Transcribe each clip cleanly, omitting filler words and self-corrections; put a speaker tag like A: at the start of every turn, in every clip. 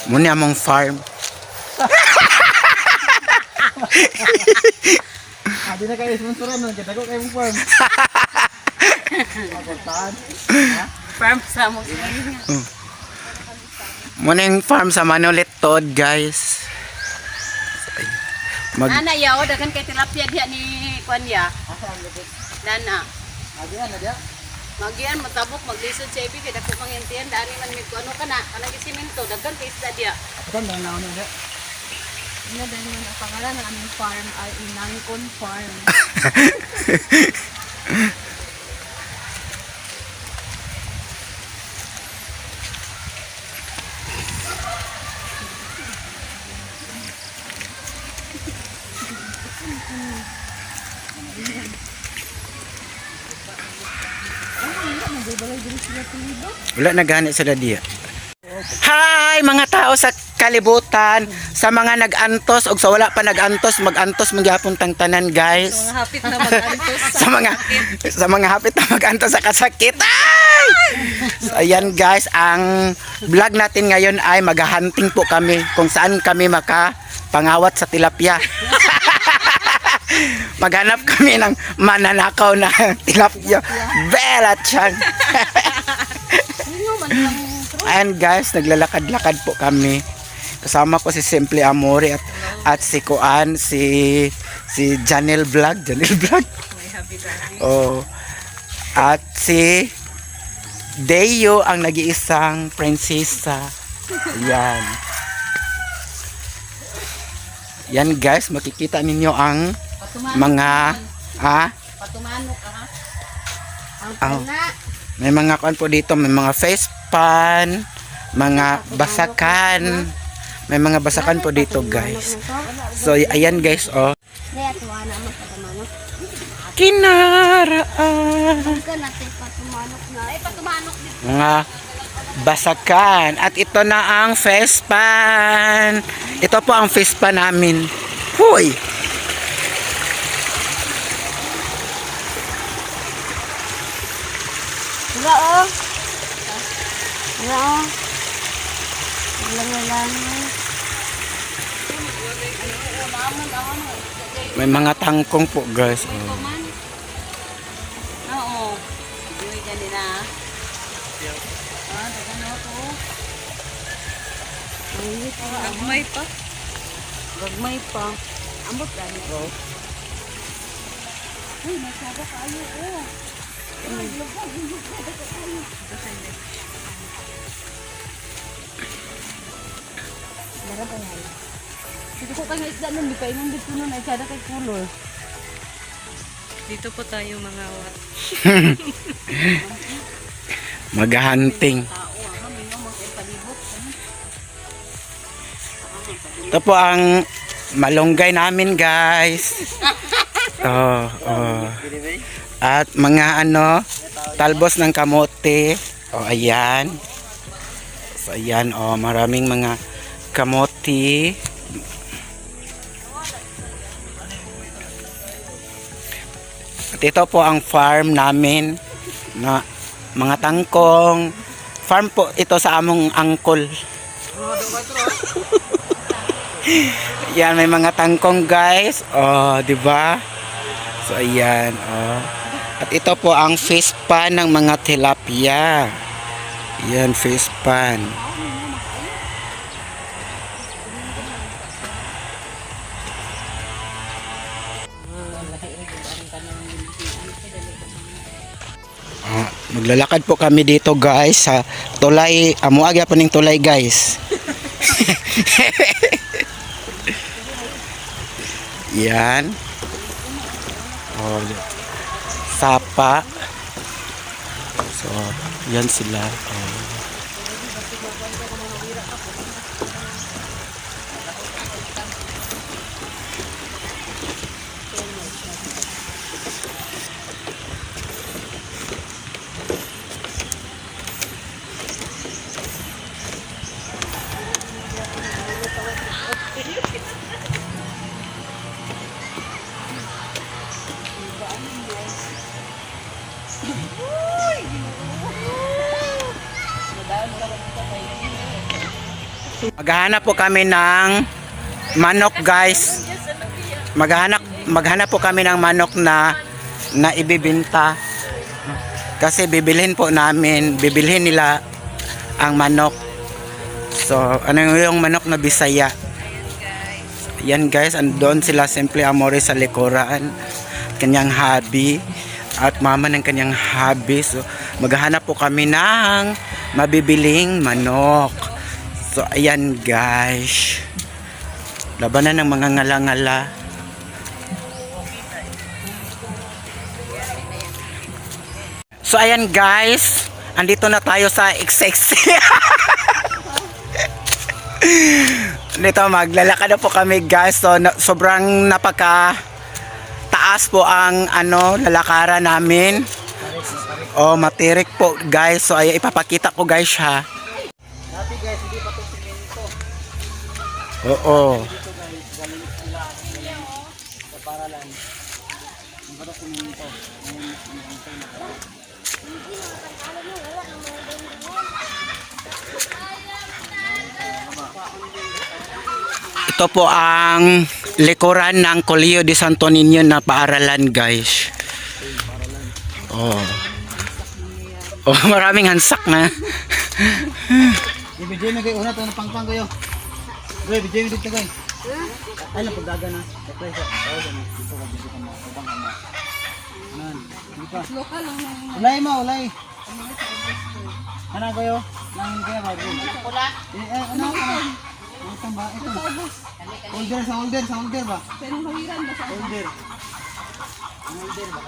A: Muna among farm.
B: Di na kayo sponsoran nun. Kita ko kayo mong farm.
C: Farm sa mo.
A: Muna yung farm sa Manolitod, guys.
C: Nana yaw, dagan kay tilapia diya ni Kuanya. Nana.
B: Adiyan na diya.
C: Magian matabok maglisod sa ibig kay dako mangintian dani man mi kuno kana kanang siminto dagan kay isda diya.
B: Ito na naon na diya.
C: Ina dani man ang pangalan ng aming farm ay Inangkon Farm.
A: Wala na gani sila diya. Hi mga tao sa kalibutan, sa mga nag-antos o sa wala pa nag-antos, mag-antos magyapon tang tanan, guys.
C: Mga hapit na mag-antos
A: sa mga hapit na mag-antos sa kasakit. Ay! So, ayan guys, ang vlog natin ngayon ay maghahunting po kami kung saan kami makapangawat sa tilapia. Maghanap kami ng mananakaw na tilapia. Bella Chan. Ayan guys, naglalakad-lakad po kami. Kasama ko si Simple Amore at si Kuan, si Janel Vlog. Oh. At si Deyo ang nag-iisang prinsesa. Ayan. Yan guys, makikita ninyo ang mga
C: patumanok ha.
A: Oh. May mga kuan po dito, may mga face pan, mga basakan. May mga basakan po dito, guys. So ayan guys, oh. Kinaraan. Mga basakan. At ito na ang face pan. Ito po ang face pan namin. Huy!
C: Wala oh. Wala oh. Wala.
A: May mga tangkong po, guys. Oh.
C: Oo. Hindi ka nila. Dagan ako. Gagmay pa. Gagmay pa. Ambot gani ko. Ay, masyado kayo oh. Dito ko kayo isda nun, di pa inong dito nun, ay kada kay color. Dito po tayo mga wat.
A: Maghahunting. Ito po ang malunggay namin, guys. Oh. At mga talbos ng kamote. Oh, ayan. So, ayan, oh, maraming mga kamote. At ito po ang farm namin na mga tangkong. Farm po ito sa among angkol. Yan, may mga tangkong, guys. Oh, di ba? So, ayan, oh. At ito po ang fish pan ng mga tilapia. Yan, fish pan. Maglalakad po kami dito, guys, sa tulay. Amuagya po ning tulay, guys. Yan. Oh, sapa. So, yan sila. Oh. Maghahanap po kami ng manok, guys. Maghanap po kami ng manok na ibibenta. Kasi bibilhin nila ang manok. So, ano yung manok na Bisaya? Yan guys, andon sila Simple Amore sa likuran. Kanyang hubby at mama ng kanyang hubby. So, maghahanap po kami ng mabibiling manok. So, ayan guys. Labanan ng mga ngala-ngala. So, ayan guys. Andito na tayo sa XXC. Dito maglalakad na po kami guys. So, sobrang napaka taas po ang lalakaran namin. Oh, matirik po guys. So ay ipapakita ko guys ha.
B: Dati guys, hindi pa to simento.
A: Oo.
B: Dito guys, galing sila sa paralan. Hindi pa to simento.
A: Ito po ang likuran ng Colegio de Santo Niño na paaralan guys. Oh. Oh, maraming hansak na.
B: Ibigay mo kayo una to ng pangpang kayo. Bro, ibigay mo dito guys. Ay lang pagdaga na. Apply sa. Dito ka dito ka mo. Ubang ka mo. Nan. Dito.
C: Lokal lang na.
B: Ulay mo, ulay. Ano kayo? Langin kayo ba?
C: Pula.
B: Ano? Ito ba? Ito. Holder ba?
C: Pero hawiran ba sa
B: Holder. Holder ba?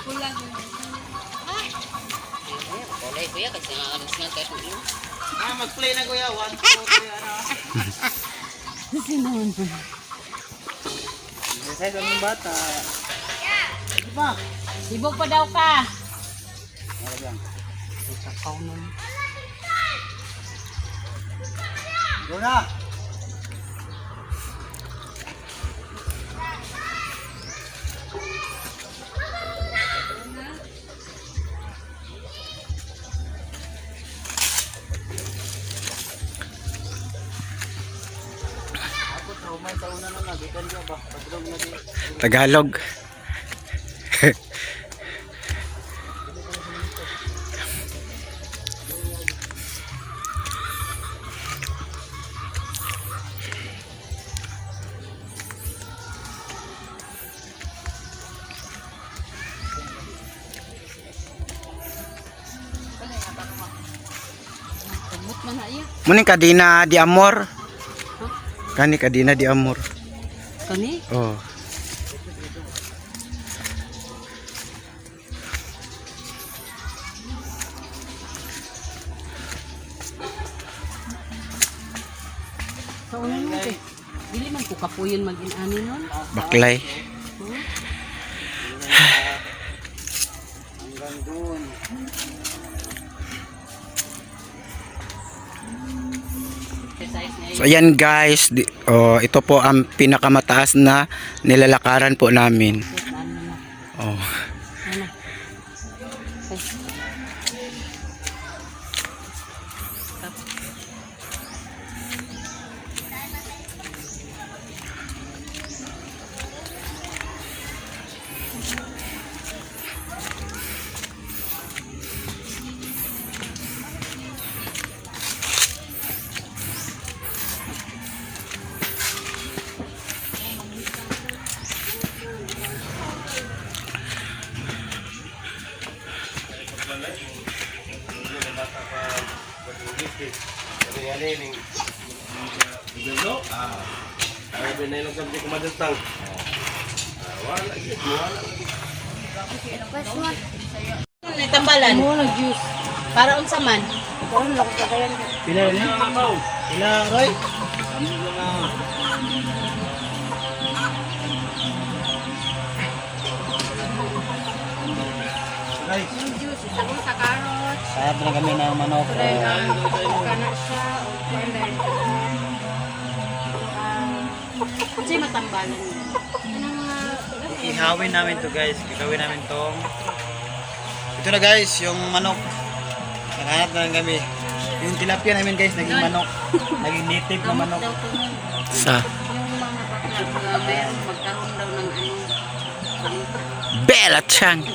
C: pula? Kulay kuya kasi alas nga kayo.
B: Mag-play na kuya. 1, 2, 3, ano?
C: Kasi naman po.
B: Sa ng bata. Di ba?
C: Sibog pa daw ka.
B: Ano yan?
C: Sakaw na.
B: Go na! Umay sa una na nagitan niya ba? Padrog na di.
A: Tagalog.
C: Tabot man na iya.
A: Muning kadina di amor. Kani kadina di amor.
C: Kani?
A: Oh.
C: Sa una mo kay. Dili man ko kapuyon mag-inani nun.
A: Baklay.
B: Hanggang doon.
C: Exercise na
A: So ayan guys, ito po ang pinakamataas na nilalakaran po namin. Oh.
C: Ano? Tambalan. Mo na juice. Para unsa man?
B: Pila ni? Pila Roy? Guys,
C: Juice sa sa carrots.
B: sayap na kami ng manok.
C: Kana siya o kunden. Kasi matambalan. Ano mga
B: ihawin namin to guys. Gagawin namin tong ito na guys, yung manok. Nakahanap na lang kami. Yung tilapia namin guys, naging manok. Naging native na manok.
A: Sa
C: Yung mga bakla na meron magkahon daw ng
A: Bella Chang.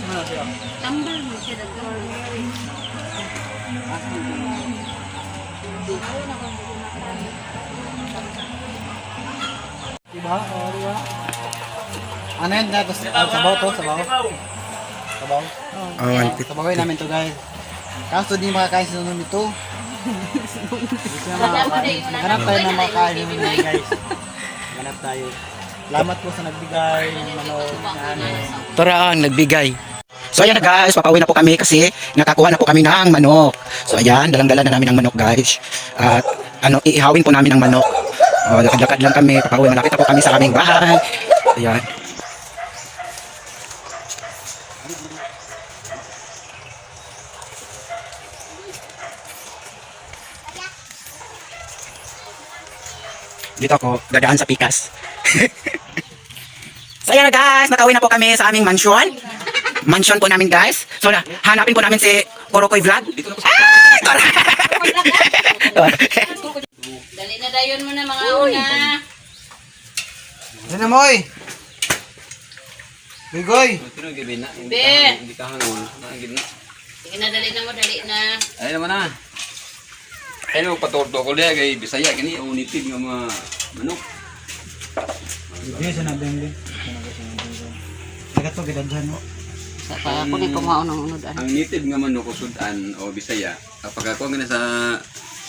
B: Ano siya?
C: tambal mo siya daghan.
B: Diba? O, diba? Ano yun? Tapos, sabaw to, sabaw. Sabaw.
A: Oh,
B: Sabawin namin to guys. Kaso di makakain sa sunod nito. Hindi sila makakain. Maghanap tayo ng makakain nito guys. Maghanap tayo. Salamat po sa nagbigay ng manok na ano.
A: Tara ang nagbigay. So ayan na guys, papauwi na po kami kasi nakakuha na po kami ng manok. So ayan, dalang-dala na namin ang manok guys. At iihawin po namin ang manok. O, lakad-lakad lang kami, papauwi, malapit na po kami sa aming bahay. Ayan. Dito ako, dadaan sa Pikas. So ayan na guys, nakauwi na po kami sa aming mansion. Mansion po namin guys. So hanapin po namin si Korokoy Vlog. Ay!
C: Dali na dayon mo na mga una.
B: Ano na moy? Bigoy!
C: Be. Sige na, dali na mo, dali na.
D: Ay naman na. Ay naman patorto ko liya kay Bisaya kini united nga mga manok.
B: Hindi siya nabengli. Tagat to, gidadhan mo.
C: Sa pa ako ni kumaon ng unod.
D: Ang native nga manok o sudan o Bisaya kapag ako nga sa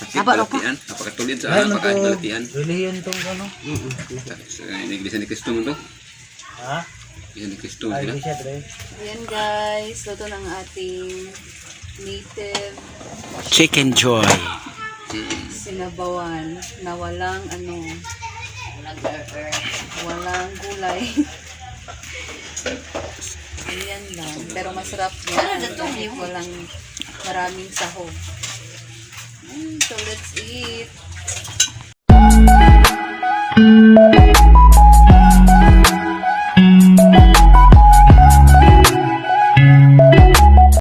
D: sakit
C: Aba, loka.
D: balatian, kapag tulid sa
B: Ano
D: pagkain
B: to?
D: balatian.
B: Relihiyan tong ano?
D: Iglesia ni Cristo mo to.
B: Ha?
D: Iglesia ni Cristo
B: Ay,
D: sila.
B: hindi siya, Dre.
C: Ayan guys, luto ng ating native
A: Chicken Joy.
C: sinabawan na walang walang gulay. Ayan lang. Pero masarap yan. Kahit walang maraming sahog. So let's eat.